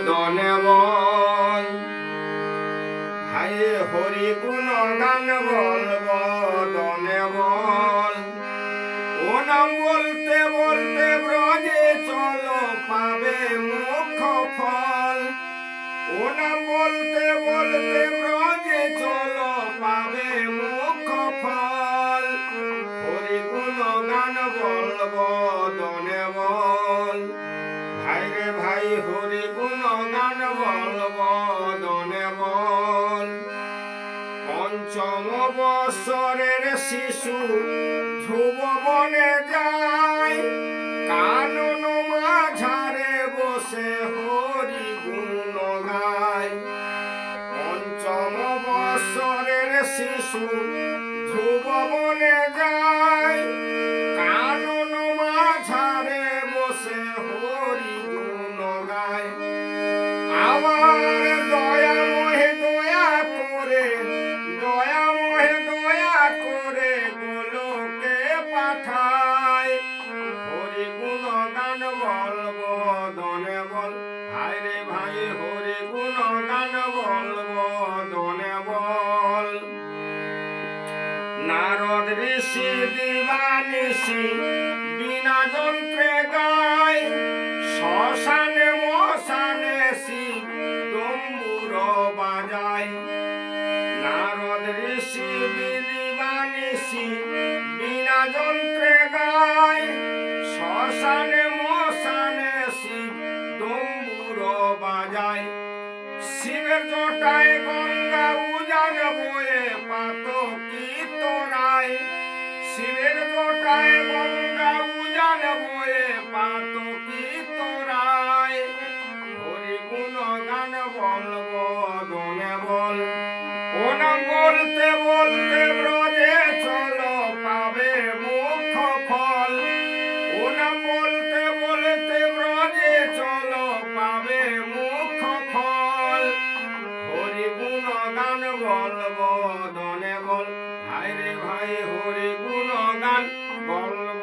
দনে বল ভাই হরি গুণ গান বলব দনে বল ও নাম বলতে বলতে ব্রজে চলো পাবে মুখ্য ফল ও নাম বলতে বলতে ব্রজে চলো পাবে মুখ্য ফল হরি গুণ গান বলব দনে বল ভাই রে ভাই হরি গুণ গান বলব দনে বল পঞ্চম বৎসরের শিশু ধ্রুব বনে যায় কানন মাঝারে বসে হরি গুণ গায় পঞ্চম বৎসরের শিশু ধ্রুব বনে যায় কানন মাঝারে বসে হরি গুণ গায় আবার দয়া মোহে দয়া করে গোলকে পাঠায় হরি গুণ গান বলব দনে বল ভাই রে ভাই হরি গুণ গান বলব দনে বল নারদ ঋষি দিবানিশি বিনা যন্ত্রে গায় শ্মশানে মশানে শিব ডম্বুর বাজায় নারদ ঋষি দিবানিশি বিনা যন্ত্রে গায় শ্মশানে মশানে শিব ডম্বুর বাজায় শিবের জটায় গঙ্গা উজান বয়ে পাতকি তোরায় শিবের জটায় গঙ্গা উজান বয়ে পাতকি তোরায় হরি গুণ গান বলব দনে বল ও নাম বলতে বলতে ব্রজে চলো পাবে মুখ্য ফল ও নাম বলতে বলতে ব্রজে চলো পাবে মুখ্য ফল হরি গুণ গান বলব দনে বল ভাই রে ভাই হরি গুণ গান বলব